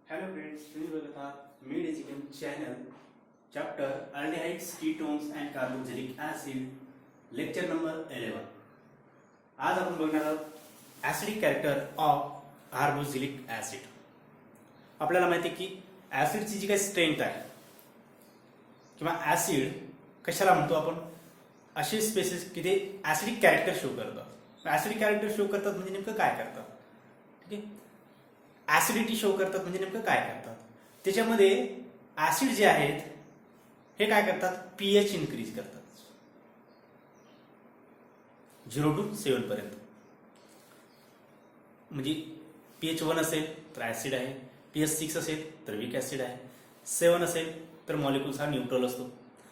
Hello friends, तुम्ही बघत आहात मीड education channel chapter aldehydes ketones and carboxylic acid lecture number 11. आज आपण बघणार आहोत acidic character of carboxylic acid. आपल्याला माहिती आहे की ऍसिडची जी काही स्ट्रेंथ आहे किंवा ऍसिड कशाला म्हणतो आपण, असे स्पेसिस की ते ऍसिडिक कॅरेक्टर शो करतात. ऍसिडिक कॅरेक्टर शो करतात म्हणजे नेमकं काय करतात, ठीक आहे. ऍसिडिटी शो करतात म्हणजे नेमकं काय करतात, त्याच्यामध्ये ऍसिड जे आहेत हे काय करतात, पीएच इन्क्रीज करतात 0 to 7 पर्यंत. म्हणजे पीएच 1 असेल तर ऍसिड आहे, पीएच 6 असेल तर वीक ऍसिड आहे, 7 असेल तर मॉलिक्युल्स हा न्यूट्रल असतो,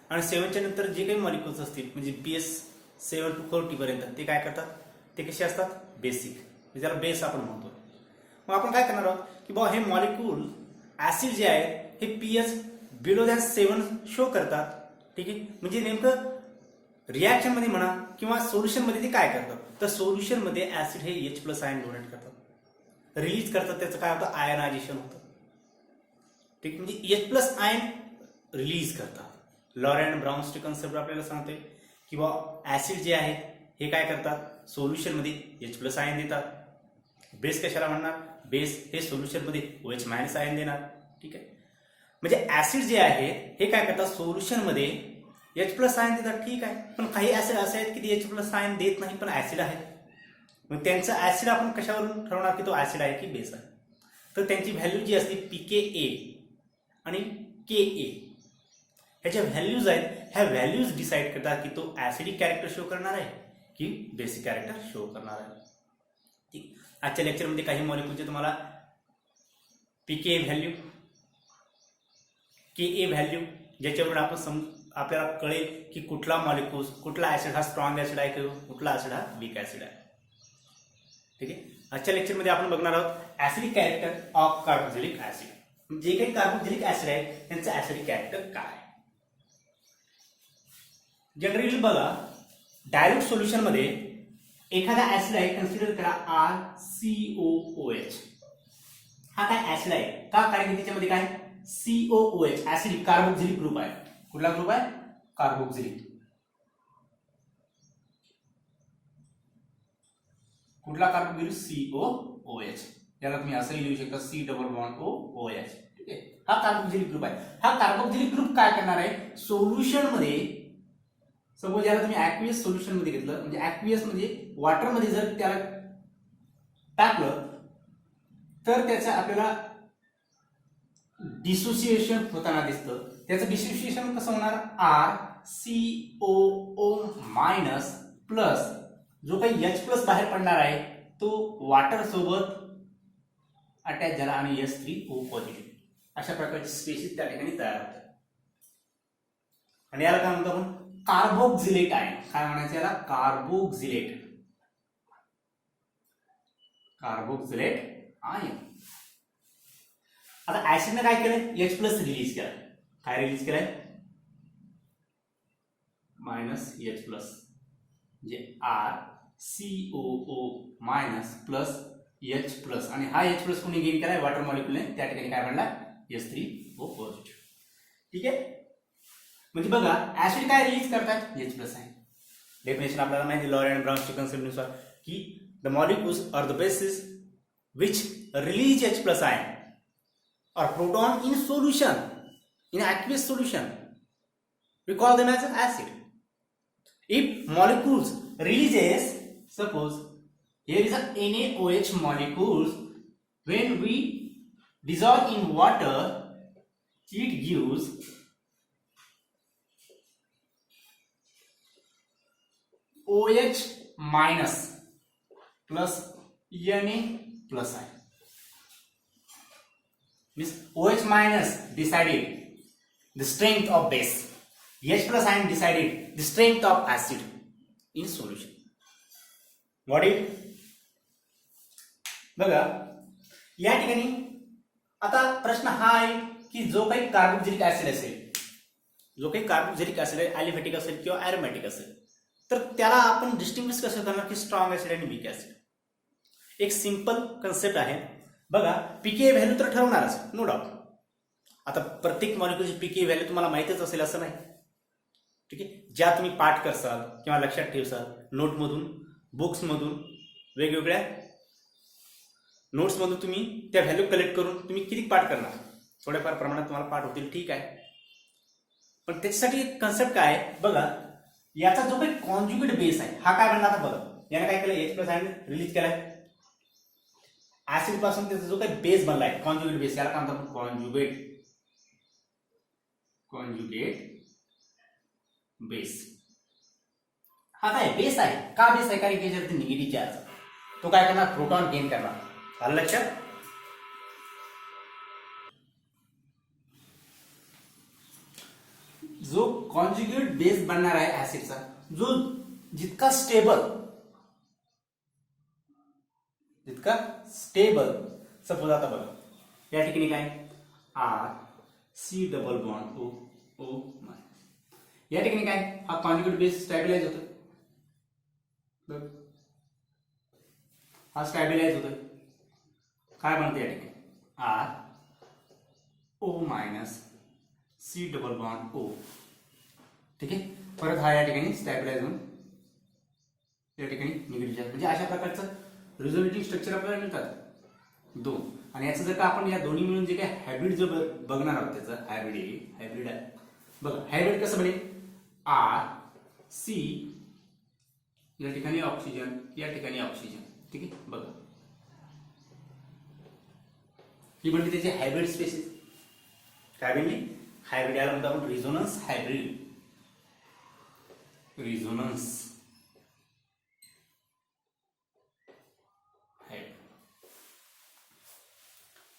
आणि 7च्या नंतर जे काही मॉलिक्युल्स असतील म्हणजे पीएच 7 to 40 पर्यंत ते काय करतात, ते कसे असतात, बेसिक, म्हणजे ज्याला बेस आपण म्हणतो. मग आपण काय करणार आहोत की बाबा हे मॉलिक्यूल ऍसिड जे आहेत हे पीएच बिलो दॅन 7 शो करतात, ठीक आहे. म्हणजे नेमकं रिॲक्शन मध्ये म्हणा किंवा सोल्युशन मध्ये ते काय करतात, तर सोल्युशन मध्ये ऍसिड हे H+ आयन डोनेट करतात, रिलीज करतात, त्याचं काय होतं, आयनायझेशन होतं, ठीक. म्हणजे H+ आयन रिलीज करतात. लॉरेंट ब्राउन्सचे कन्सेप्ट आपल्याला सांगते की बाबा ऍसिड जे आहेत हे काय करतात, सोल्युशन मध्ये H+ आयन देतात. बेस कशाला म्हणणार, बेस हे सोल्युशन मध्ये OH- आयन देणार, ठीक आहे. म्हणजे ऍसिड जे आहे हे काय करतात, सोल्युशन मध्ये H+ आयन देतात, ठीक आहे. पण काही ऍसिड असे आहेत की ते H+ आयन देत नाही पण ऍसिड आहेत. मग त्यांचं ऍसिड आपण कशावरून ठरवणार की तो ऍसिड आहे की बेस आहे, तर त्यांची व्हॅल्यू जी असते pKa आणि Ka, ह्याच्या व्हॅल्यूज आहेत, ह्या व्हॅल्यूज डिसाइड करतात की तो ऍसिडिक कॅरेक्टर शो करणार आहे की बेसिक कॅरेक्टर शो करणार आहे, ठीक. आजच्या लेक्चरमध्ये काही मॉलिक्यूलचे तुम्हाला पीके व्हॅल्यू, के व्हॅल्यू, ज्याच्यावर आपण आपल्याला कळेल की कुठला मॉलिक्यूल, कुठला ऍसिड हा स्ट्रॉंग ऍसिड आहे किंवा कुठला ऍसिड हा वीक ऍसिड आहे, ठीक आहे. आजच्या लेक्चरमध्ये आपण बघणार आहोत acidic character of carboxylic acid. जे काही कार्बोक्सिलिक ऍसिड आहे त्यांचं ऍसिडिक कॅरेक्टर काय. जनरली बघा डायल्यूट सोल्युशन मध्ये एखादा ऍसिड आहे, कन्सिडर करा RCOOH. हा काय ऍसिड आहे का, कारण की त्याच्यामध्ये काय COOH ऍसिडिक कार्बोक्सिलिक ग्रुप आहे. कुठला ग्रुप आहे, कार्बोक्सिलिक. कुठला कार्बोक्सिलिक, COOH. याला तुम्ही असंही लिहू शकता C=OOH, ठीक आहे. हा कार्बोक्सिलिक ग्रुप आहे. हा कार्बोक्सिलिक ग्रुप काय करणार आहे, सोल्युशन मध्ये, सपोज याला तुम्ही ऍक्वियस सोल्युशन मध्ये घेतलं, म्हणजे ऍक्वियस म्हणजे वॉटर मध्ये जर त्याला टाकलं तर त्याचं आपल्याला डिसोसिएशन होताना दिसतं. त्याचं डिसोसिएशन कसं होणार, RCOO- प्लस जो काही H+ बाहेर पडणार आहे तो वॉटर सोबत अटॅच झाला आणि H3O+, अशा प्रकारची स्पेसिस त्या ठिकाणी तयार होतात. आणि याला काय म्हणतो आपण, कार्बोक्सिलेट आयन. काय म्हणायचं याला, कार्बोक्सिलेट, कार्बोक्सिलेट आयन. आता ऍसिडने काय केलंय, H+ रिलीज केलाय. काय रिलीज केलाय, -H+, म्हणजे RCOO- प्लस H+, आणि हा H+ कोणी गेन केलाय, वॉटर मॉलिक्यूलने, त्या ठिकाणी काय बनला, H3O+, ठीक आहे. म्हणजे बघा ऍसिड काय रिलीज करतात, H+ आहे. डेफिनेशन आपल्याला माहिती, लॉरेंट ब्राउन्सच्या कन्सेप्ट नुसार की the molecules are the bases which release H+ ion or proton in solution, in aqueous solution, we call them as an acid. If molecules releases, suppose here is a NaOH molecules, when we dissolve in water it gives OH- plus Na+ ion. Means OH- decided the strength of base, H+ ion decided the strength of acid in solution. Got it? बघा या ठिकाणी आता प्रश्न हा आहे की जो काही कार्बोक्सिलिक ऍसिड असेल, जो काही कार्बोक्सिलिक ऍसिड आहे, ॲलिफॅटिक असेल किंवा ॲरोमॅटिक असेल, तर त्याला आपण डिस्टिंग्विश कसं करणार की स्ट्रॉंग ऍसिड आणि वीक ऍसिड. एक सिंपल कन्सेप्ट आहे बघा पीके व्हॅल्यू तर ठरवणारच, नो डाऊट. आता प्रत्येक मॉलिक्युलची पीके व्हॅल्यू तुम्हाला माहितच असेल असं नाही. ठीक आहे, ज्या तुम्ही पाठ करसाल किंवा लक्षात ठेवसाल नोटमधून, बुक्समधून, वेगवेगळ्या नोट्समधून तुम्ही त्या व्हॅल्यू कलेक्ट करून तुम्ही किती पाठ करणार, थोड्याफार प्रमाणात तुम्हाला पाठ होतील, ठीक आहे. पण त्याच्यासाठी एक कन्सेप्ट काय आहे बघा, याचा जो काही कॉन्ज्युगेट बेस आहे हा काय बनला आता बघा. याने काय केलं, H+ रिलीज केलाय. ऍसिड पासून त्याचा जो काही बेस बनलाय कॉन्ज्युगेट बेस, याला काय म्हणतात कॉन्ज्युगेट बेस. हा काय बेस आहे, का बेस आहे, कारण की याच्यावरती निगेटिव्ह चार्ज, तो काय करणार, प्रोटॉन गेन करणार. आलं लक्षात. जो कॉन्ज्युगेट बेस बनणार आहे ऍसिडचा, जो जितका स्टेबल, सपोज आता बघा या ठिकाणी काय RC डबल बॉन्ड O या ठिकाणी काय, हा कॉन्ज्युगेट बेस स्टॅबिलाइज होतोय, हा स्टॅबिलाइज होतोय, काय बनते या ठिकाणी RO- C double bond O. ठीक आहे, परत हा या ठिकाणी स्टॅबिलाइज होऊन या ठिकाणी निगेटिव्ह चार्ज, म्हणजे अशा प्रकारचं रिझोल्युटिव्ह स्ट्रक्चर आपल्याला मिळतात दोन. आणि याचं जर का आपण या दोन्ही मिळून जे काही हायब्रिड जो बघणार आहोत, त्याचं हायब्रिड आहे बघा. हायब्रिड कसं बनेल, RC या ठिकाणी ऑक्सिजन, या ठिकाणी ऑक्सिजन. ठीक आहे, बघा ही म्हणजे त्याची हायब्रिड स्पेसिस. काय बनली, हायब्रिड. याला म्हणतो आपण रिझोनन्स हायब्रिड.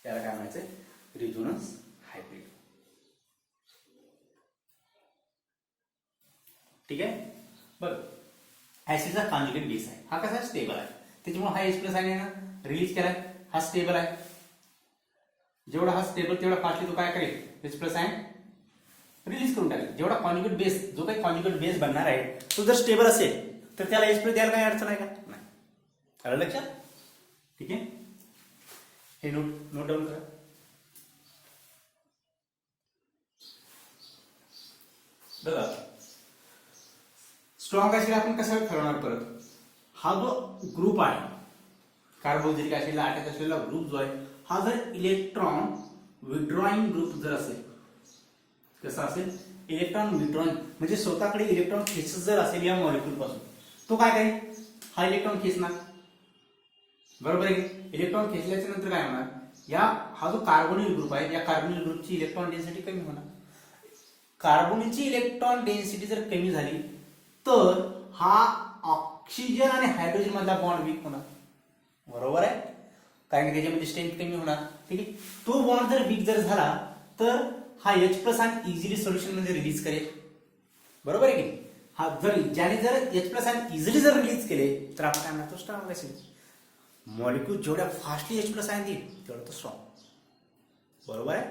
त्याला काय म्हणायचं, रिझोनन्स हायब्रिड. ठीक आहे, बघ ऍसिडचा कॉन्ज्युगेट बेस आहे, हा कसा स्टेबल आहे, त्याच्यामुळे हा H+ आहे ना रिलीज केलाय, हा स्टेबल आहे. जेवढा हा स्टेबल तेवढा फास्टली तो काय करेल, H+ रिलीज करून टाकेल. जेवढा कॉन्ज्युगेट बेस, जो काही कॉन्ज्युगेट बेस बनणार आहे तो जर स्टेबल असेल तर त्याला H+ द्यायला काही अडचण आहे का, नाही. आलं लक्षात. ठीक आहे, हे नोट डाऊन करा. बघा स्ट्रॉंग ऍसिड आपण कसं ठरवणार, परत हा जो ग्रुप आहे कार्बोक्सिलिक ऍसिडला अटॅच असलेला ग्रुप जो आहे, हा जर इलेक्ट्रॉन विड्रॉइंग ग्रुप जर असेल, कसा असेल, इलेक्ट्रॉन विड्रॉइंग म्हणजे स्वतःकडे इलेक्ट्रॉन खेचत जर असेल या मॉलिक्यूल पासून, तो काय करेल, हा इलेक्ट्रॉन खेचणार, बरोबर आहे. इलेक्ट्रॉन खेचल्याच्या नंतर काय होणार, हा जो कार्बोनिल ग्रुप आहे, या कार्बोनिल ग्रुपची इलेक्ट्रॉन डेन्सिटी कमी होणार. कार्बोनिलची इलेक्ट्रॉन डेन्सिटी जर कमी झाली तर हा ऑक्सिजन आणि हायड्रोजन मधला बॉन्ड वीक होणार, बरोबर आहे, कारण की त्याच्यामध्ये स्ट्रेंथ कमी होणार. ठीक आहे, तो बॉन्ड जर वीक जर झाला तर हा H+ इझिली सोल्युशन मध्ये रिलीज करेल, बरोबर आहे की. हा ज्याने जर H+ इझिली जर रिलीज केले तर आपण काय म्हणतो, स्ट्रॉंग ऍसिड. मॉलिक्यूल जेवढ्या फास्टली H+ देईल तेवढं तो स्ट्रॉंग, बरोबर आहे.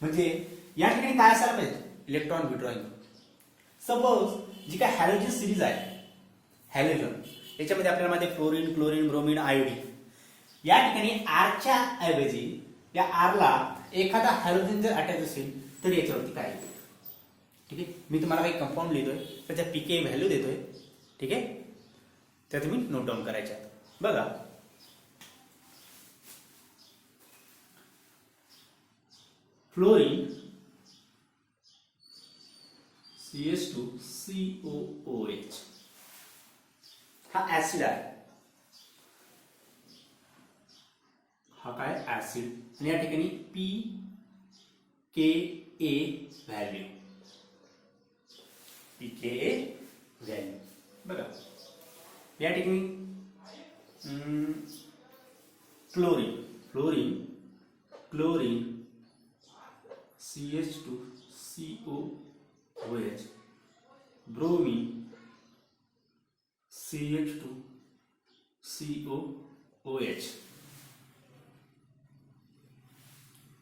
म्हणजे या ठिकाणी काय असायला पाहिजे, इलेक्ट्रॉन विड्रॉइंग. सपोज जी काय हॅलोजन सिरीज आहे, हॅलोजन याच्यामध्ये आपल्याला माहिती आहे क्लोरीन, ब्रोमीन, आयोडीन. या ठिकाणी आरच्या ऐवजी या आरला एखादा हॅलोजन जर अटॅच असेल तर याच्यावरती काय येईल. ठीक आहे, मी तुम्हाला काही कंपाऊंड लिहितोय, त्याच्या पीके व्हॅल्यू देतोय. ठीक आहे, त्या तुम्ही नोट डाऊन करायच्या. बघा फ्लोरीन CH2COOH हा ऍसिड आहे, हा काय ऍसिड, आणि या ठिकाणी pKa व्हॅल्यू, बघा या ठिकाणी क्लोरीन CH2COOH, ब्रोमीन CH2COOH,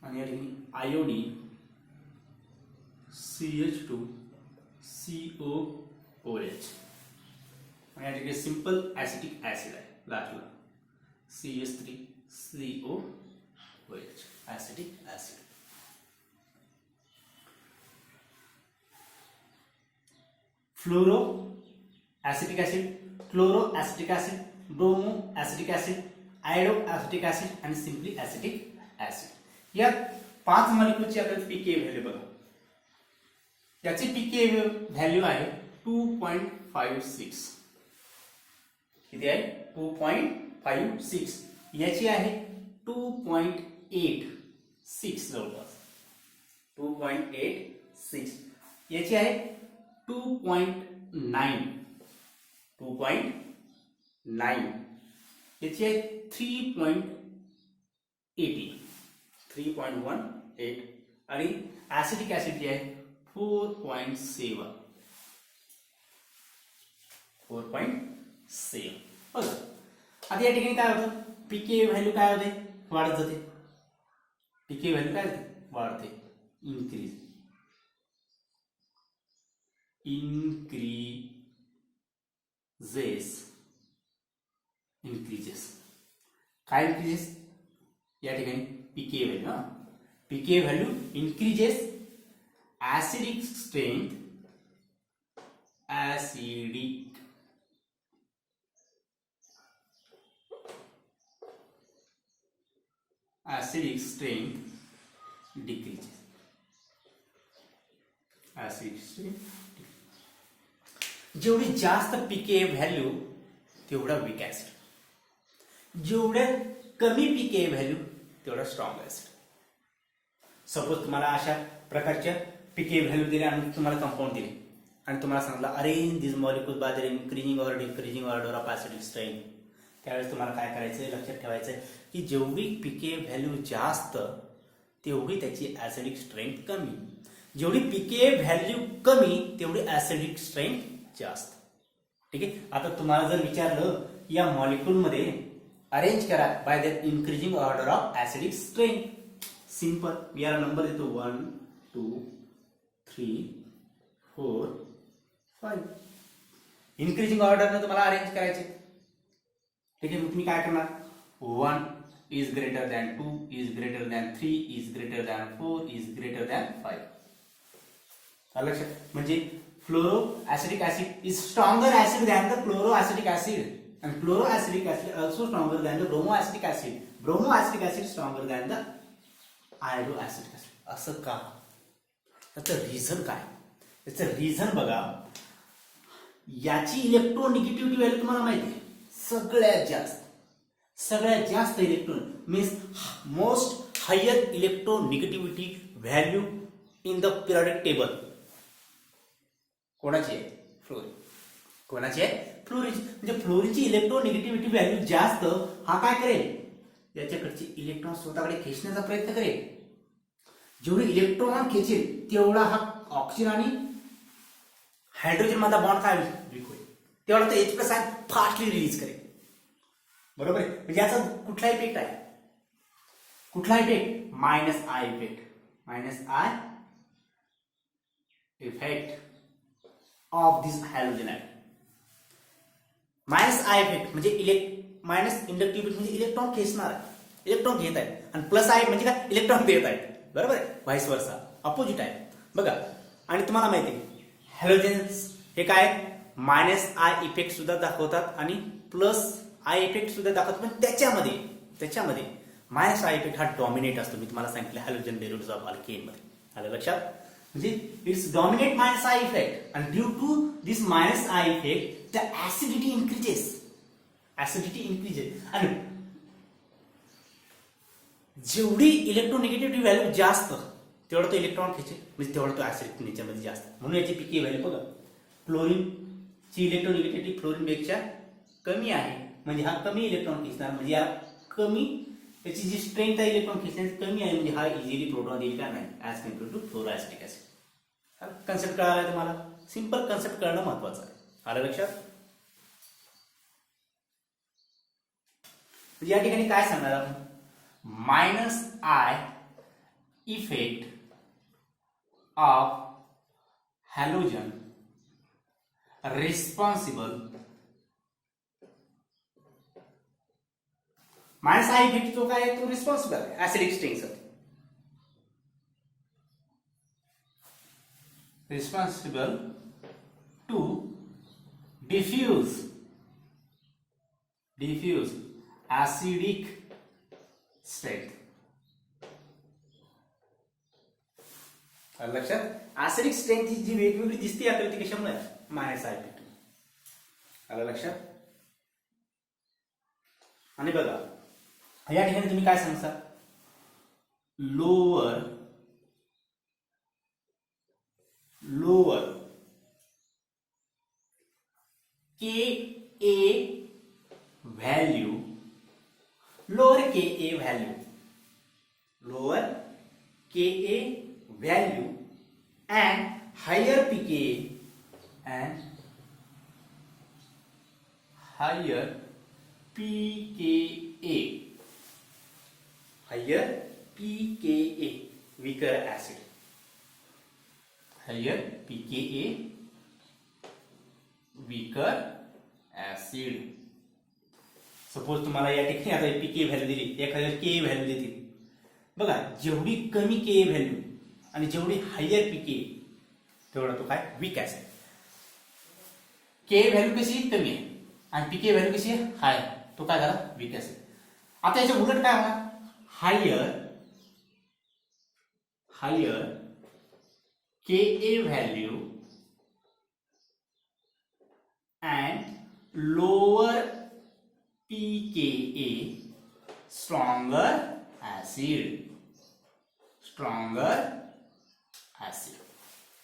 आणि या ठिकाणी आयोडीन CH2COOH, आणि या ठिकाणी सिंपल ऍसिटिक ऍसिड आहे लास्टला CH3CO acetic acid. Fluoro acetic acid, chloro acetic acid, bromo acetic acid, iodo acetic acid आणि सिम्पली ऍसिटिक ऍसिड. या 5 मॉलिक्यूलची आपल्याला पीके व्हॅल्यू बघा. याची पीके व्हॅल्यू आहे 2.56. किती आहे? 2.56. याची आहे 2.86 जवळपास 2.86. याची आहे 2.9. याची आहे 3.18 आणि ऍसिटिक ऍसिड जी आहे 4.7. बघा आता या ठिकाणी काय होतं? पीके व्हॅल्यू काय होते? वाढत जाते. पीके व्हॅल्यू काय होते? वाढते. इन्क्रीजेस. काय इन्क्रीजेस? या ठिकाणी pK value pK value increases acidic strength acidic strength decreases. Acidic strength जेवढी जास्त पीके व्हॅल्यू तेवढा वीक ऍसिड, जेवढे कमी पीके व्हॅल्यू तेवढा स्ट्रॉंग ऍसिड. सपोज तुम्हाला अशा प्रकारच्या पीके व्हॅल्यू दिल्या आणि तुम्हाला कंपाऊंड दिले आणि तुम्हाला सांगितलं arrange this molecule by the increasing or decreasing order of acidic strength. त्यावेळेस तुम्हाला काय करायचंय? लक्षात ठेवायचंय की जेवढी पीके व्हॅल्यू जास्त तेवढी त्याची ऍसिडिक स्ट्रेंथ कमी, जेवढी पीके व्हॅल्यू कमी तेवढी ऍसिडिक स्ट्रेंथ जास्त. ठीक आहे. आता तुम्हाला जर विचारलं या मॉलिक्यूल मध्ये अरेंज करा by the increasing order of acidic strength, simple. मी याला नंबर देतो 1 2 3 4 5. इन्क्रीजिंग ऑर्डरने तुम्हाला अरेंज करायचे. ठीक आहे. तुम्ही काय करणार? 1 is greater than 2 is greater than 3 is greater than 4 is greater than 5. लक्षात म्हणजे fluoro acidic acid is stronger acid than the chloroacidic acid and chloroacidic acid also stronger than the bromoacidic acid. Bromoacidic acid stronger than the iodoacidic acid. असं का? त्याचं reason काय? त्याचं reason बघा. याची electronegativity value तुम्हाला माहिती आहे. सगळ्यात जास्त electron means most higher electronegativity value in the periodic table कोणाची आहे? फ्लोरीन. कोणाची आहे? फ्लोरीन. म्हणजे फ्लोरीनची इलेक्ट्रोनिगेटिव्हिटी व्हॅल्यू जास्त. हा काय करेल? याच्याकडचे इलेक्ट्रॉन स्वतःकडे खेचण्याचा प्रयत्न करेल. जेवढे इलेक्ट्रॉन खेचेल तेवढा हा ऑक्सिजन आणि हायड्रोजन मधला बॉन्ड काय वीक होईल, तेवढा तो H+ आयन फास्टली रिलीज करेल. बरोबर आहे. म्हणजे याचा कुठला इफेक्ट आहे? कुठला effect? -I effect. -I effect of this halogen ion. -I effect म्हणजे मायनस इंडक्टिव्हिटी म्हणजे इलेक्ट्रॉन खेचणार आहे, इलेक्ट्रॉन घेत आहे. आणि +I म्हणजे काय? इलेक्ट्रॉन देत आहे. बरोबर आहे. व्हाईस वर्सा अपोजिट आहे. बघा आणि तुम्हाला माहिती आहे हॅलोजन्स हे काय -I इफेक्ट सुद्धा दाखवतात आणि +I इफेक्ट सुद्धा दाखवतात. पण त्याच्यामध्ये -I इफेक्ट हा डॉमिनेट असतो. मी तुम्हाला सांगितलं हॅलोजन डेरिव्हेटिव्ह्ज ऑफ अल्केन मध्ये. आलं लक्षात? म्हणजे it's dominate -I effect and due to this -I effect the acidity increases. आणि जेवढी इलेक्ट्रोनिगेटिव्हिटी व्हॅल्यू जास्त तेवढा तो इलेक्ट्रॉन खेचेल म्हणजे तेवढा तो ऍसिडिक नेचरमध्ये जास्त. म्हणून याची पीके व्हॅल्यू बघा. फ्लोरीनची इलेक्ट्रोनिगेटिव्हिटी फ्लोरीनपेक्षा कमी आहे म्हणजे हा कमी इलेक्ट्रॉन खेचणार, म्हणजे या कमी त्याची जी स्ट्रेंथ आहे इलेक्ट्रॉन खेचण्याची कमी आहे म्हणजे हा इझिली प्रोटॉन देईल का नाही as compare to fluoroacidic acid. Concept कळाला तुम्हाला? सिंपल कन्सेप्ट कळणं महत्वाचं आहे. आलं लक्षात? या ठिकाणी काय सांगणार आपण? -I effect of halogen responsible. -I effect जो काय तो रिस्पॉन्सिबल आहे ऍसिडिक स्ट्रेंथसाठी. responsible to diffuse acidic strength. लक्षात ऍसिडिक स्ट्रेंथ ही जी वेगवेगळी दिसते आपल्याला ती कशामुळे मायनस आय पी टू. आलं लक्षात. आणि बघा या ठिकाणी तुम्ही काय सांगता lower K a value lower K a value and higher pKa weaker acid. higher pKa weaker acid. Suppose तुम्हाला या ठिकाणी आता pKa व्हॅल्यू दिली, एखाद्या के व्हॅल्यू देतील. बघा जेवढी कमी के व्हॅल्यू आणि जेवढी हायर पीके तेवढा तो काय वीक ऍसिड. के व्हॅल्यू कशी कमी आहे आणि पीके व्हॅल्यू कशी आहे हाय, तो काय झाला वीक ऍसिड. आता याच्या उलट काय होणार higher K a value and lower pK stronger acid.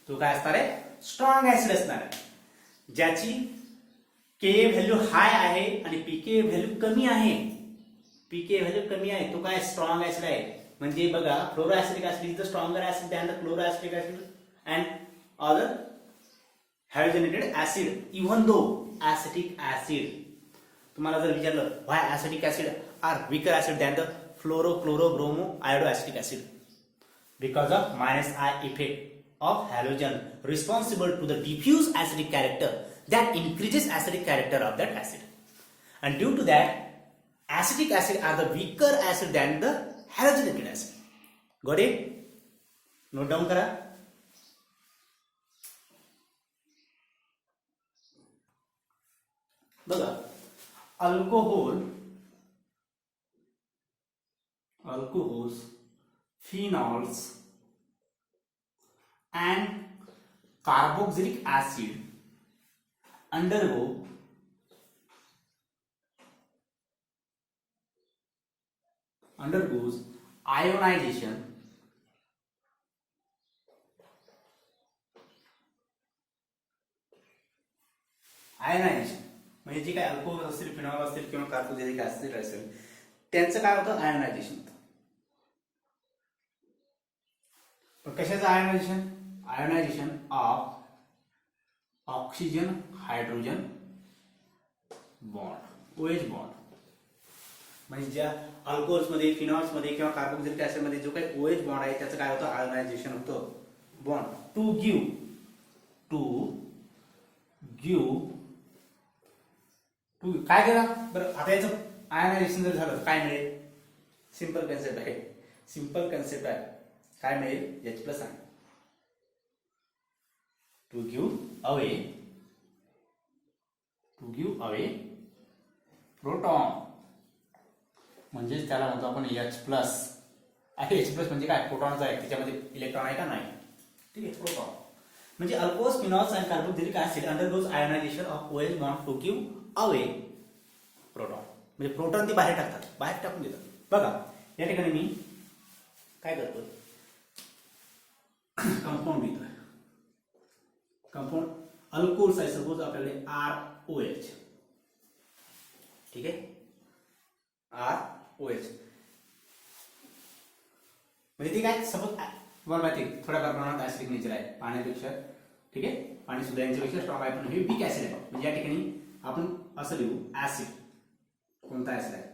तो काय असणार आहे स्ट्रॉंग ऍसिड असणार आहे. ज्याची के व्हॅल्यू हाय आहे आणि पीके व्हॅल्यू कमी आहे, तो काय स्ट्रॉंग ऍसिड आहे. म्हणजे बघा fluoroacidic acid is the stronger acid than the chloroacidic acid and other halogenated acid even though acetic acid. तुम्हाला जर विचारलं why acetic acid are weaker acid than the fluoro chloro bromo iodoacetic acid because of minus I effect of halogen responsible to the diffuse acidic character that increases acidic character of that acid, and due to that acetic acid are the weaker acid than the halogenated acid. Got it? Note down करा. बघा alcohols, phenols and carboxylic acid undergoes ionization म्हणजे जे काय alcohol असतील phenol असतील किंवा carboxylic acid असेल त्यांचं काय होतं आयोनायझेशन होतं. कशाचं ionisation of oxygen hydrogen bond OH bond. म्हणजे ज्या अल्कोहोल्स मध्ये फिनॉल्स मध्ये किंवा कार्बोक्सिलिक ऍसिड मध्ये जो काही OH बॉन्ड आहे त्याचं काय होतं आयोनायझेशन होतं बॉन्ड टू काय केला बरं. आता याचं आयोनायझेशन जर झालं काय मिळेल सिंपल कन्सेप्ट आहे काय मिळेल H+ आहे टू गिव्ह अवे प्रोटॉन म्हणजे त्याला म्हणतो आपण H+ आहे. H+ म्हणजे काय प्रोटॉनचा आहे, त्याच्यामध्ये इलेक्ट्रॉन आहे का नाही. ठीक आहे प्रोटॉन म्हणजे alcohols phenols and carboxylic acid undergoes ionisation of OH bond to give away proton. म्हणजे प्रोटॉन ते बाहेर टाकून देतात. बघा या ठिकाणी मी काय करतो कंपाऊंड घेतोय. कंपाऊंड अल्कोहोल्स आहे सपोज आपल्याकडे ROH. ठीक आहे ROH म्हणजे ते काय सपोज तुम्हाला माहिती थोड्या प्रमाणात ऍसिडिक नेचर आहे पाण्यापेक्षा. ठीक आहे पाणी सुद्धा यांच्यापेक्षा स्ट्रॉंग आहे पण हे वीक ऍसिड आहे. म्हणजे या ठिकाणी आपण असं लिहू ऍसिड. कोणता ऍसिड आहे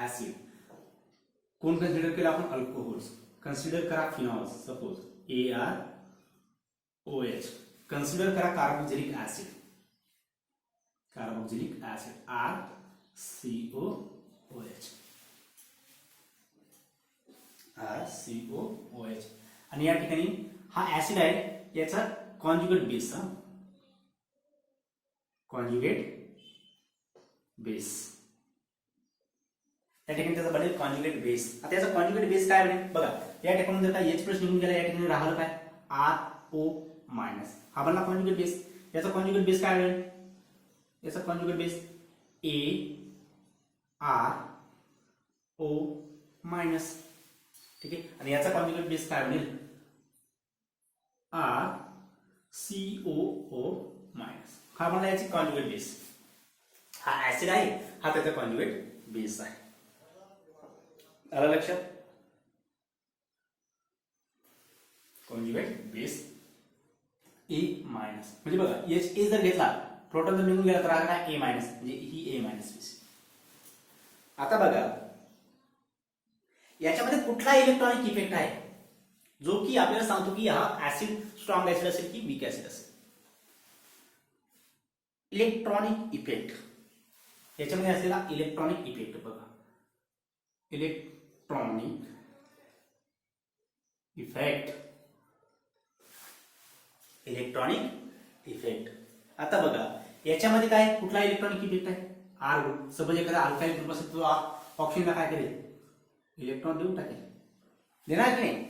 ऍसिड. कोण कन्सिडर केलं आपण अल्कोहोल्स. कन्सिडर करा फिनॉल्स सपोज ArOH. कन्सिडर करा कार्बोक्सिलिक ऍसिड RCOOH. आणि या ठिकाणी हा ऍसिड आहे याचा कॉन्जुगेट बेस, कॉन्जुगेट बेस, या ठिकाणी त्याचा बनेल कॉन्जुगेट बेस. आता याचा कॉन्जुगेट बेस काय बनेल बघा, या ठिकाणी जर का H प्लस निघून गेला, या ठिकाणी राहिलं काय RO मायनस, हा बनला कॉन्जुगेट बेस. याचा कॉन्जुगेट बेस काय बनेल, याचा कॉन्जुगेट बेस ARO मायनस, ठीक आहे. आणि याचा कॉन्जुगेट बेस काय बनेल RCOO मायनस, हा बनला याची कॉन्जुगेट बेस. हा ऍसिड आहे, हा त्याचा कॉन्जुगेट बेस आहे. आलं लक्षात, कॉन्जुगेट बेस A मायनस, म्हणजे बघा H जर घेतला, प्रोटॉन जर निघून गेला तर राहणार A मायनस, म्हणजे ही A मायनस बेस. आता बघा याच्यामध्ये कुठला इलेक्ट्रॉनिक इफेक्ट आहे जो की आपल्याला सांगतो की हा ऍसिड स्ट्रॉंग ऍसिड असेल की वीक ऍसिड असेल. इलेक्ट्रॉनिक इफेक्ट, याच्यामध्ये असलेला इलेक्ट्रॉनिक इफेक्ट बघा, इलेक्ट्रॉनिक इफेक्ट, इलेक्ट्रॉनिक इफेक्ट. आता बघा याच्यामध्ये काय कुठला इलेक्ट्रॉनिक इफेक्ट आहे, आर ग्रुप. सपोज एखादा अल्काइल ग्रुप असेल तो ऑक्सिजनला काय करेल, इलेक्ट्रॉन देऊन टाकेल, देणार की नाही,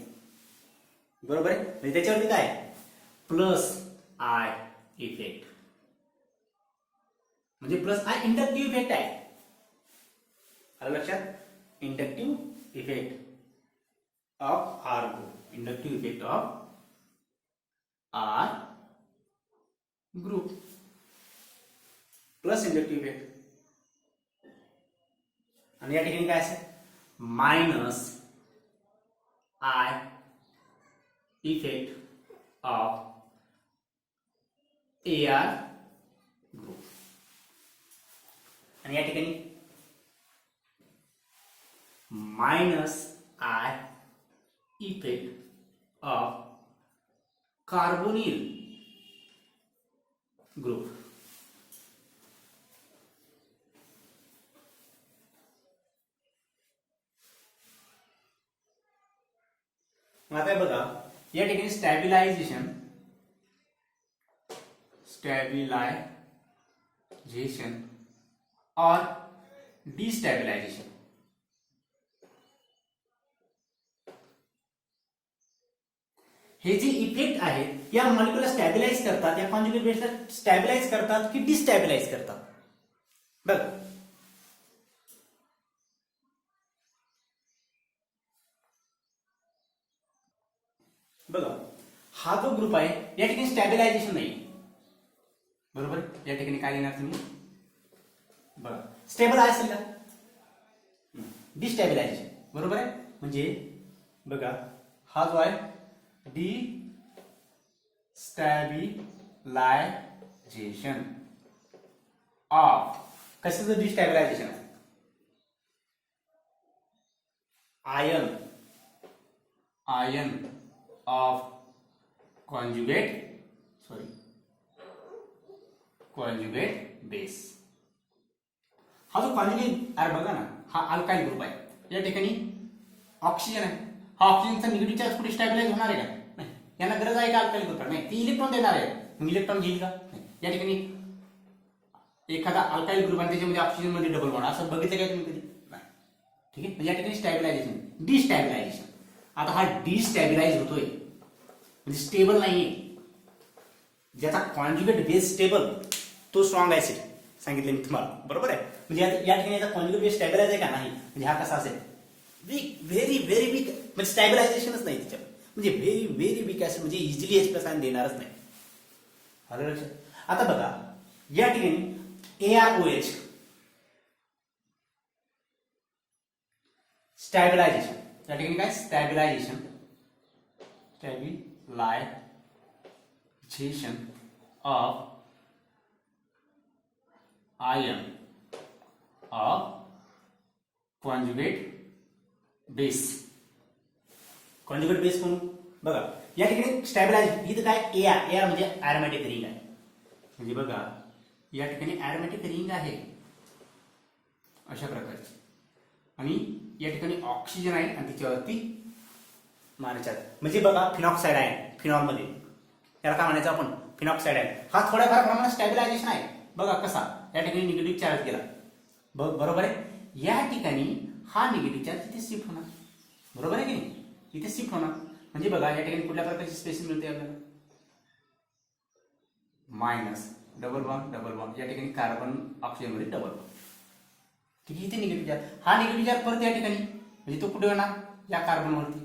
बरोबर आहे. म्हणजे त्याच्यावरती काय प्लस आय इफेक्ट, म्हणजे प्लस आय इंडक्टिव्ह इफेक्ट आहे. आलं लक्षात, inductive effect of R group, inductive effect of R group plus inductive effect. आणि या ठिकाणी काय असेल minus I effect of AR group. आणि या ठिकाणी minus I effect of carbonyl group. आता बघा या ठिकाणी स्टॅबिलायझेशन और डिस्टॅबिलायझेशन, हे जे इफेक्ट आहेत या मॉलिक्यूलला स्टॅबिलाइज करतात, या कॉन्जुगेट बेसला स्टॅबिलाइज करतात की डिस्टॅबिलाइज करतात. बघ बघा हा जो ग्रुप आहे या ठिकाणी स्टॅबिलायझेशन नाही, बरोबर. या ठिकाणी काय लिहिणार तुम्ही बघा, स्टेबल आहे असेल का, डिस्टॅबिलायझेशन, बरोबर आहे. म्हणजे बघा हा जो आहे डिस्टॅबिलायझेशन ऑफ, कशाचं डिस्टॅबिलायझेशन आहे, आयन ऑफ कॉन्जुगेट बेस. हा जो कॉन्जुगेट आहे बघा ना, हा अल्काइल ग्रुप आहे, या ठिकाणी ऑक्सिजन आहे, हा ऑक्सिजनचा निगेटिव्ह चार्ज कुठे स्टॅबिलाइज होणार आहे का, नाही. यांना गरज आहे का अल्काइल ग्रुप, नाही. ती इलेक्ट्रॉन देणार आहे, मग इलेक्ट्रॉन घेईल का, नाही. या ठिकाणी एखादा अल्काइल ग्रुप आणि त्याच्यामध्ये ऑक्सिजन मध्ये डबल बॉन्ड असं बघितलं काय तुम्ही कधी, नाही. ठीक आहे. या ठिकाणी स्टॅबिलायझेशन, डिस्टॅबिलायझेशन. आता हा डिस्टॅबिलाइज होतोय म्हणजे स्टेबल नाहीये. ज्याचा कॉन्जुगेट बेस स्टेबल तो स्ट्रॉंग ऍसिड सांगितले मी तुम्हाला, बरोबर आहे. म्हणजे या ठिकाणी याचा कॉन्जुगेट बेस स्टॅबिलाइज आहे का नाही, म्हणजे हा कसा असेल वीक, व्हेरी व्हेरी वीक, म्हणजे स्टॅबिलायझेशनच नाही त्याच्यावर, म्हणजे व्हेरी व्हेरी वीक ऍसिड, म्हणजे इझिली H+ आयन देणारच नाही. आलं लक्षात. आता बघा या ठिकाणी AROH स्टॅबिलायझेशन, या ठिकाणी काय stabilisation of ion of conjugate base. Conjugate base म्हणून बघा या ठिकाणी स्टॅबिलायझेशन, इथं काय AR म्हणजे ॲरोमॅटिक रिंग आहे, म्हणजे बघा या ठिकाणी ॲरोमॅटिक रिंग आहे अशा प्रकारची, आणि या ठिकाणी ऑक्सिजन आहे आणि त्याच्यावरती -4 म्हणजे बघा फिनॉक्साईड आहे फिनॉलमध्ये, याला काय म्हणायचं आपण फिनॉक्साईड आहे. हा थोड्याफार प्रमाणात स्टॅबिलायझेशन आहे. बघा कसा या ठिकाणी निगेटिव्ह चार्ज गेला बरोबर आहे. या ठिकाणी हा निगेटिव्ह चार्ज इथे शिफ्ट होणार, बरोबर आहे की नाही, इथे शिफ्ट होणार. म्हणजे बघा या ठिकाणी कुठल्या प्रकारची स्पेसिंग मिळते आपल्याला, मायनस डबल बॉन्ड या ठिकाणी कार्बन ऑक्सिजन मध्ये डबल बॉन्ड. ठीक आहे, इथे निगेटिव्ह चार्ज, हा निगेटिव्ह चार्ज परत या ठिकाणी म्हणजे तो कुठे होणार या कार्बन वरती,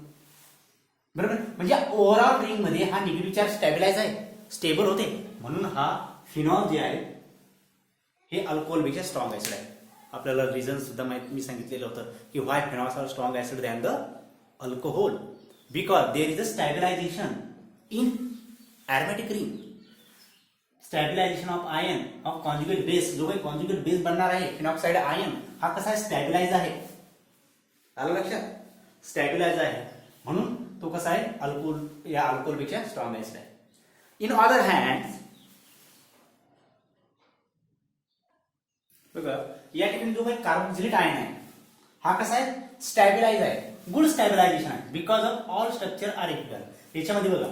बरोबर. म्हणजे ओव्हरऑल रिंग मध्ये हा निगेटिव्ह चार्ज स्टॅबिलाइज आहे, स्टेबल होते. म्हणून हा फिनॉल जे आहे हे अल्कोहोलपेक्षा स्ट्रॉंग ऍसिड आहे. आपल्याला रिझन सुद्धा मी सांगितलेलं होतं की why phenols are strong acid than the alcohol, because there is a stabilisation in aromatic ring. Stabilisation of ion of conjugate base, जो काही कॉन्जुगेट बेस बनणार आहे फिनॉक्साइड आयन, हा कसा आहे स्टॅबिलाइज आहे. आलं लक्षात, स्टॅबिलाइज आहे म्हणून तो कसा आहे अल्कोहोल, या अल्कोहोलपेक्षा स्ट्रॉंग ऍसिड आहे. इन अदर हँड बघा या ठिकाणी जो काही कार्बोक्सिलिक आयन आहे हा कसा आहे स्टॅबिलाइज आहे, गुड स्टॅबिलायझेशन आहे, because of all structure are equal. याच्यामध्ये बघा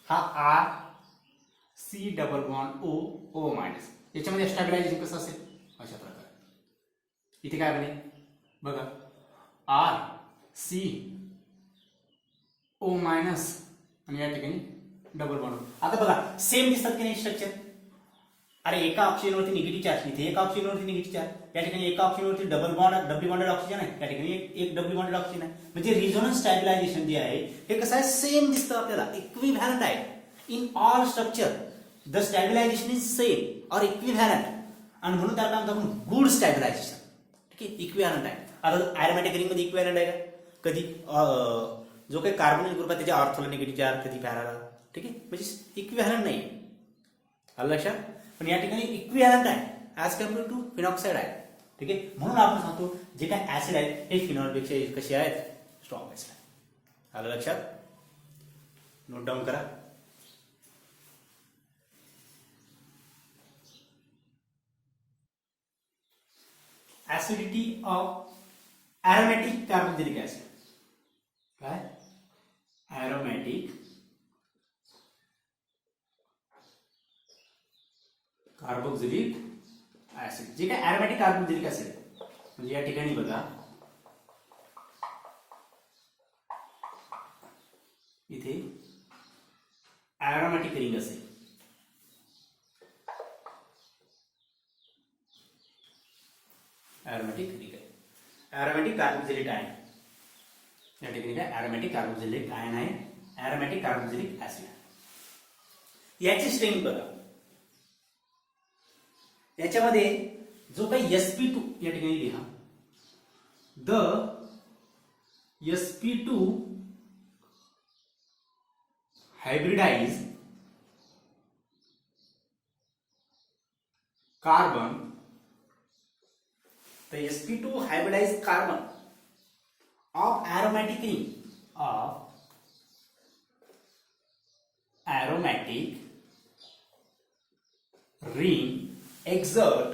हा R C double bond O O minus, याच्यामध्ये स्टॅबिलायझेशन कसं असेल अशा प्रकारे. इथे काय बने बघा आर सी ओ मायनस आणि या ठिकाणी डबल बॉन्ड. आता बघा सेम दिसतात की नाही स्ट्रक्चर. अरे एका ऑक्सिजनवरती निगेटिव्ह चार्ज, इथे एका ऑक्सिजनवरती निगेटिव्ह चार्ज, या ठिकाणी एका ऑक्सिजनवरती डबल बॉन्डेड ऑक्सिजन आहे, या ठिकाणी एक डबल बॉन्डेड ऑक्सिजन आहे. म्हणजे रिझोनन्स स्टॅबिलायझेशन जे आहे हे कसं आहे सेम दिसतं आपल्याला, इक्विव्हॅलंट आहे in all structure. The stabilisation is same और इक्विव्हॅलंट, आणि म्हणून त्याला काय म्हणतो आपण गुड स्टॅबिलायझेशन. ठीक आहे, इक्विव्हॅलंट आहे. आता एरोमॅटिक रिंग मध्ये इक्विव्हॅलंट आहे का, कधी जो काही कार्बोनिल ग्रुप आहे त्याच्या ऑर्थोला निगेटिव्ह चार्ज, कधी पॅराला. ठीक आहे, म्हणजे इक्विव्हॅलंट नाही. आलं लक्षात, पण या ठिकाणी इक्विव्हॅलंट आहे ऍज कम्पेअर टू फिनॉक्साइड आहे. ठीक आहे, म्हणून आपण सांगतो जे काही ऍसिड आहेत हे फिनॉलपेक्षा कसे आहेत स्ट्रॉंग ऍसिड आहे. आलं लक्षात, नोट डाऊन करा. Acidity of aromatic carboxylic acid. काय एरोमॅटिक कार्बोक्सिलिक ऍसिड, जे काय एरोमॅटिक कार्बोक्सिलिक ऍसिड म्हणजे या ठिकाणी बघा इथे एरोमॅटिक रिंग असेल, एरोमॅटिक रिंग आहे, एरोमॅटिक कार्बोक्सिलिक आयन. या ठिकाणी काय एरोमॅटिक कार्बोक्सिलिक आयन आहे, एरोमॅटिक कार्बोक्सिलिक ऍसिड. याची स्ट्रेंथ बघा, याच्यामध्ये जो काही sp2 या ठिकाणी लिहा, the sp2 hybridized carbon, the sp2 hybridized carbon of aromatic ring exert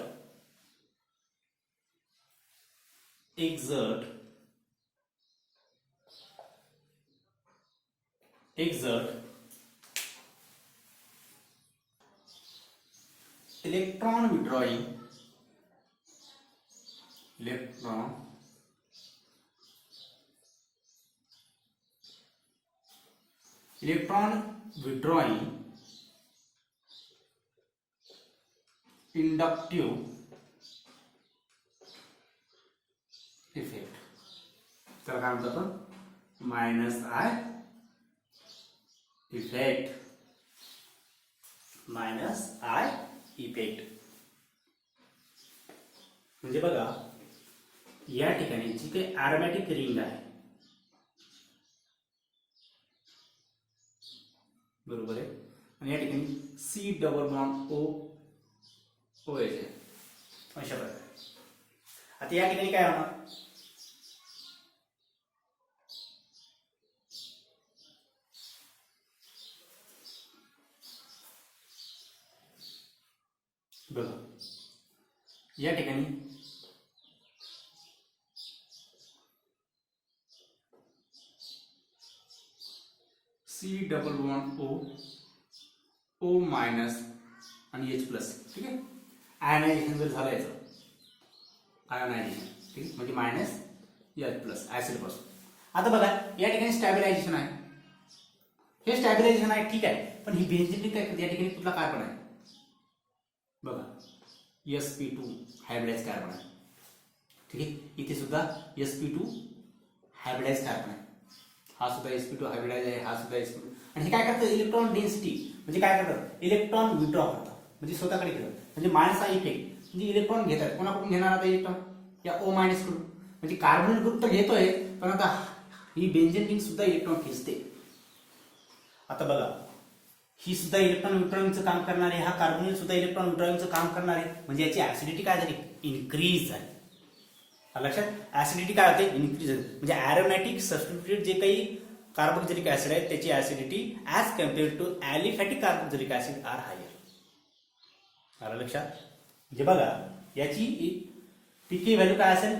electron withdrawing inductive effect. त्याला काय म्हणतो आपण minus I effect, minus I effect. म्हणजे बघा या ठिकाणी जी काही एरोमॅटिक रिंग आहे बरोबर आहे, आणि या ठिकाणी C double bond O O H आहे अशा प्रकारे. आता या ठिकाणी काय होणार बघा, या ठिकाणी C double bond O minus आणि H प्लस. ठीक आहे, आयनायझेशन जर झालं याचं आयनायझेशन, ठीक आहे, म्हणजे मायनस H प्लस ऍसिड पासून. आता बघा या ठिकाणी स्टॅबिलायझेशन आहे, हे स्टॅबिलायझेशन आहे, ठीक आहे, पण ही बेंझिन काय या ठिकाणी कुठला कार्बन आहे बघा, sp2 हायब्रिडाइज कार्बन आहे. ठीक आहे, इथे सुद्धा sp2 हायब्रिडाइज कार्बन आहे, हा सुद्धा sp2 हायब्रिडाइज आहे, हा सुद्धा sp2. आणि हे काय करतात, इलेक्ट्रॉन डेन्सिटी म्हणजे काय करतात, इलेक्ट्रॉन विड्रॉ करतात, म्हणजे स्वतःकडे घेतात, म्हणजे मायनस हा इफेक्ट, म्हणजे इलेक्ट्रॉन घेतात. कोणाकडून घेणार आता इलेक्ट्रॉन, या O मायनस कडून. म्हणजे कार्बन ग्रुप तर घेतोय, पण आता ही बेंझिन रिंग सुद्धा इलेक्ट्रॉन खेचते. आता बघा ही सुद्धा इलेक्ट्रॉन विड्रॉइंगचं काम करणारे, हा कार्बोनिल सुद्धा इलेक्ट्रॉन विड्रॉइंगचं काम करणारे, म्हणजे याची ऍसिडिटी काय झाली, इन्क्रीज झाली. लक्षात, ऍसिडिटी काय होते, इन्क्रीज झाली. म्हणजे अॅरोमॅटिक सबस्टिट्यूटेड जे काही कार्बोक्सिलिक ऍसिड आहे त्याची acidity as compared to aliphatic carboxylic acid are higher. आलं लक्षात. म्हणजे बघा याची पीके व्हॅल्यू काय असेल,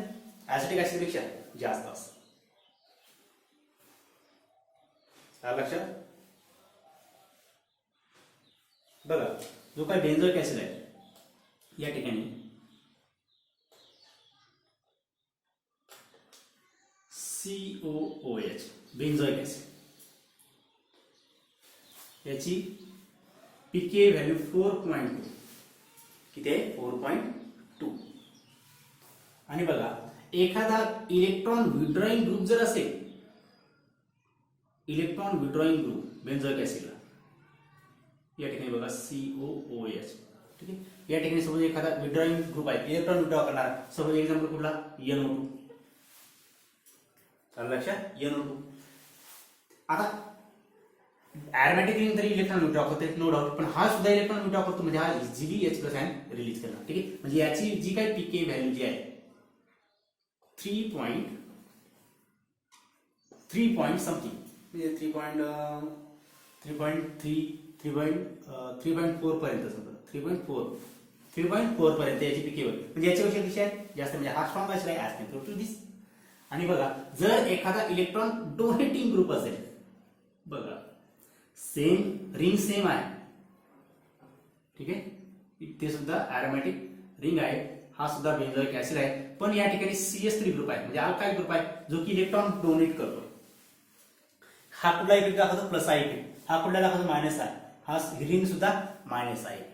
ऍसिडिक ऍसिड पेक्षा जास्त असेल. आलं लक्षात. बघा जो काही बेंझोइक ऍसिड आहे या ठिकाणी COOH बेंझोइक ऍसिड, याची पीके व्हॅल्यू 4.2, किती आहे 4.2. आणि बघा एखादा इलेक्ट्रॉन विड्रॉइंग ग्रुप जर असेल, इलेक्ट्रॉन विड्रॉइंग ग्रुप बेंझोइक ऍसिडला या ठिकाणी बघा COOH. ठीक आहे, या ठिकाणी सपोज एखादा विड्रॉइंग ग्रुप आहे, इलेक्ट्रॉन विड्रॉ करणार, सपोज एक्झाम्पल कुठला NO2. लक्षात, NO2. आता ॲरोमॅटिक रिंग तरी इलेक्ट्रॉन विड्रॉ करते, नो डाऊट, पण हा सुद्धा इलेक्ट्रॉन विड्रॉ करतो, म्हणजे हा easily H plus ion release करणार. ठीक आहे, म्हणजे याची जी काही पीके व्हॅल्यू जी आहे 3 पॉइंट समथिंग, म्हणजे 3.4 पर्यंत, समजा 3.4 पर्यंत याची पीके व्हॅल्यू, म्हणजे याच्यापेक्षा कशी आहे जास्त, म्हणजे हा स्ट्रॉंग ऍसिड आहे ऍज कम्पेअर्ड टू दिस. आणि बघा जर एखादा इलेक्ट्रॉन डोनेटिंग ग्रुप असेल, बघा सेम रिंग सेम आहे, ठीक आहे, इथे सुद्धा ॲरोमॅटिक रिंग आहे, हा सुद्धा बेंझोइक ऍसिड आहे, पण या ठिकाणी CS3 ग्रुप आहे, म्हणजे अल्काइल ग्रुप आहे, जो की इलेक्ट्रॉन डोनेट करतो. हा कुठला इफेक्ट दाखवतो, प्लस आय इफेक्ट, हा कुठला दाखवतो मायनस आय, हा रिंग सुद्धा minus I effect.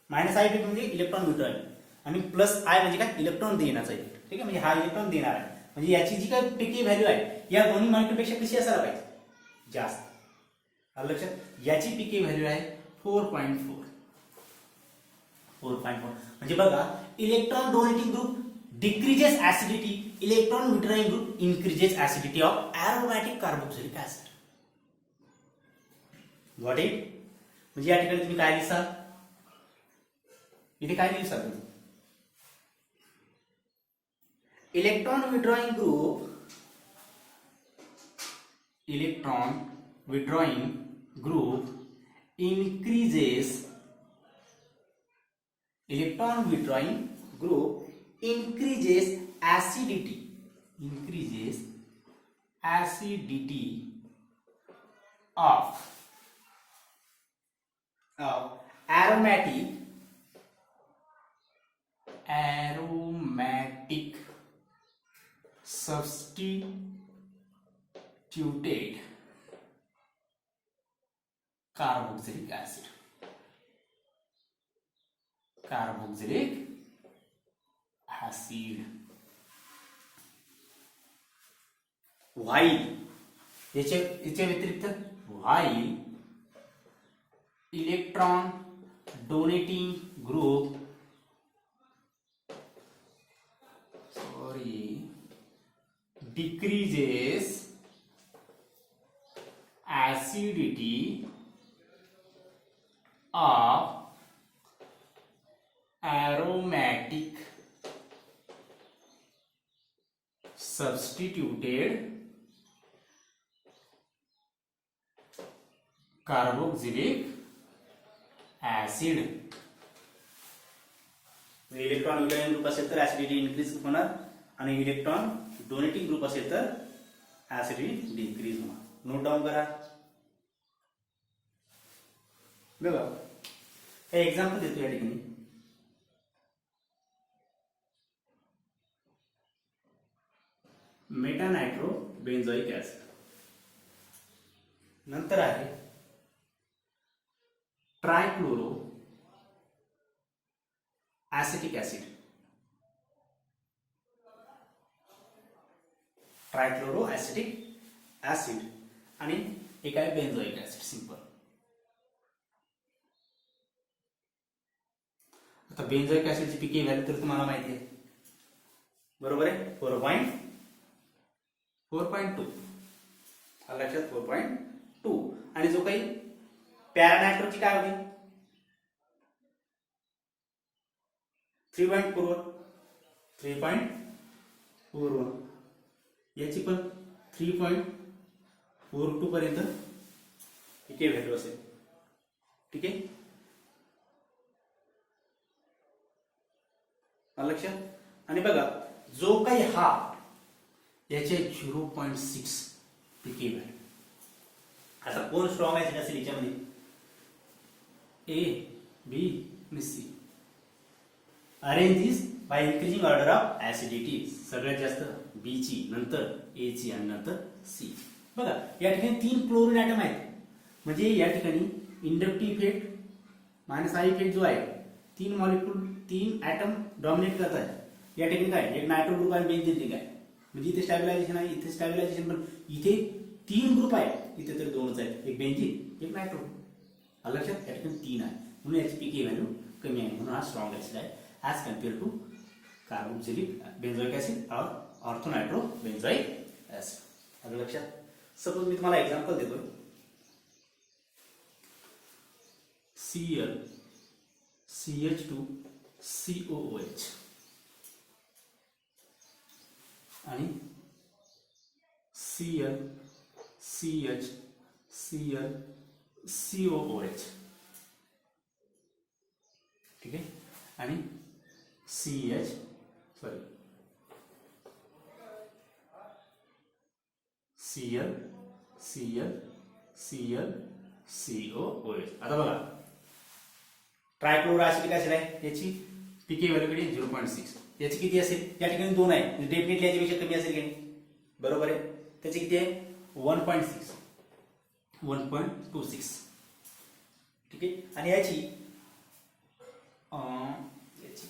Minus I effect म्हणजे इलेक्ट्रॉन विड्रॉइंग, आणि प्लस आय म्हणजे काय, इलेक्ट्रॉन देण्याचा इफेक्ट. ठीक आहे, म्हणजे हा इलेक्ट्रॉन देणार आहे, म्हणजे याची जी काही पीके व्हॅल्यू आहे या दोन्ही मॉलिक्युलपेक्षा कशी असायला पाहिजे, जास्त. लक्षात, याची पीके व्हॅल्यू आहे 4.4. म्हणजे बघा electron donating group decreases acidity, electron withdrawing group increases acidity of aromatic carboxylic acid. Got it. म्हणजे या ठिकाणी तुम्ही काय लिहिसाल, इथे काय लिहिसाल तुम्ही, electron withdrawing group increases acidity of aromatic substituted carboxylic acid. While याच्या व्यतिरिक्त while electron donating group decreases acidity of aromatic substituted carboxylic acid. Electron withdrawing group असेल तर ऍसिडिटी इन्क्रीज होणार, आणि इलेक्ट्रॉन डोनेटिंग ग्रुप असेल तर ऍसिडिटी डिक्रीज होणार. Note down करा. बघा हे एक्झाम्पल देतो या ठिकाणी. मेटानायट्रो बेन्झोइक ऍसिड. नंतर आहे ट्रायक्लोरो ऍसिटिक ऍसिड. ट्रायक्लोरो ऍसिटिक ऍसिड आणि एक आहे बेन्झोइक ऍसिड सिंपल. आता बेन्झोइक ऍसिडची पीके व्हॅल्यू तर तुम्हाला माहिती आहे, बरोबर आहे, 4.2 लक्षात 4.2. आणि जो काही पॅरानायट्रोची काय होती 3.41 याची पण 3.42 पर्यंत पीके व्हॅल्यू असेल. ठीक आहे, लक्षात. आणि बघा जो काही हा याचे 0.6 पीके व्हॅल्यू. आता कोण स्ट्रॉंग ऍसिड असेल याच्यामध्ये, ए बी आणि C. Arrange this by increasing order of acidity. सगळ्यात जास्त बी ची, नंतर ए ची आणि नंतर सी. बघा या ठिकाणी 3 क्लोरीन ऍटम आहेत, म्हणजे या ठिकाणी inductive effect minus I effect जो आहे 3 मॉलिक्यूल 3 ऍटम डॉमिनेट करतात. या ठिकाणी काय एक नायट्रो ग्रुप आणि बेन्झीन रिंग आहे, म्हणजे इथे स्टॅबिलायझेशन आहे, इथे स्टॅबिलायझेशन, पण इथे 3 ग्रुप आहे, इथे तर 2च आहेत, एक बेन्झीन एक नायट्रो. लक्षात या ठिकाणी 3 आहे, म्हणून याची पीके व्हॅल्यू कमी आहे, म्हणून हा स्ट्रॉंग ऍसिड आहे as compare to carboxylic benzoic acid or orthonitro बेन्झोइक acid. आलं लक्षात. सपोज मी तुम्हाला एक्झाम्पल देतोय, Cl CH2 COOH आणि Cl CH Cl COOH. ठीक आहे, आणि CH sorry Cl Cl Cl COOH. आता बघा ट्रायक्लोरो ऍसिटिक ऍसिड आहे, याची पीके व्हॅल्यू किती 0.6. याची किती असेल, या ठिकाणी 2 आहे, म्हणजे डेफिनेटली याच्यापेक्षा कमी असेल की नाही, बरोबर आहे. त्याची किती आहे 1.6 1.26. ठीक आहे, आणि याची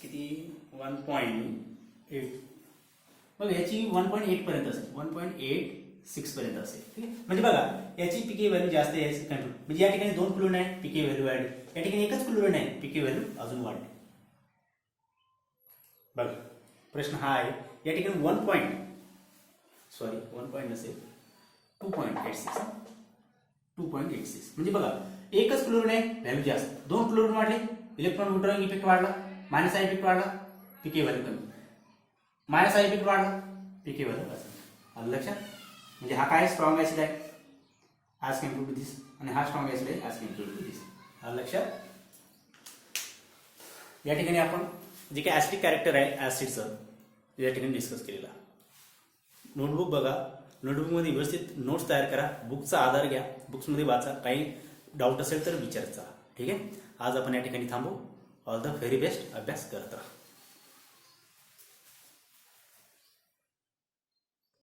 किती 1.8. बघा याची 1.8 पर्यंत असेल, 1.86 पर्यंत असेल. ठीक आहे, म्हणजे बघा याची पीके व्हॅल्यू जास्त आहे, म्हणजे या ठिकाणी 2 क्लोरीन आहे, पीके व्हॅल्यू वाढली. या ठिकाणी एकच क्लोरीन आहे, पीके व्हॅल्यू अजून वाढली. बघा प्रश्न हा आहे, या ठिकाणी 1 पॉईंट नसेल 2.86 म्हणजे बघा एकच क्लोरीन आहे, व्हॅल्यू जास्त, 2 क्लोरीन वाढले, इलेक्ट्रॉन विड्रॉइंग इफेक्ट वाढला, मायनस आय इफेक्ट वाढला, पीके व्हॅल्यू कमी, मायनस आय इफेक्ट वाढला, पीके व्हॅल्यू कमी. लक्षात, म्हणजे हा काय स्ट्रॉंग ऍसिड आहे ऍज कम्पेअर टू दिस, आणि हा स्ट्रॉंग ऍसिड आहे ऍज कम्पेअर टू दिस. लक्षात. या ठिकाणी आपण जे काही ऍसिडिक कॅरेक्टर आहे ऍसिडचं या ठिकाणी डिस्कस केलेला. नोटबुक बघा, नोटबुकमध्ये व्यवस्थित नोट्स तयार करा, बुकचा आधार घ्या, बुक्समध्ये वाचा, काही डाऊट असेल तर विचारत जा. ठीक आहे, आज आपण या ठिकाणी थांबू. ऑल द व्हेरी बेस्ट, अभ्यास करत राहा.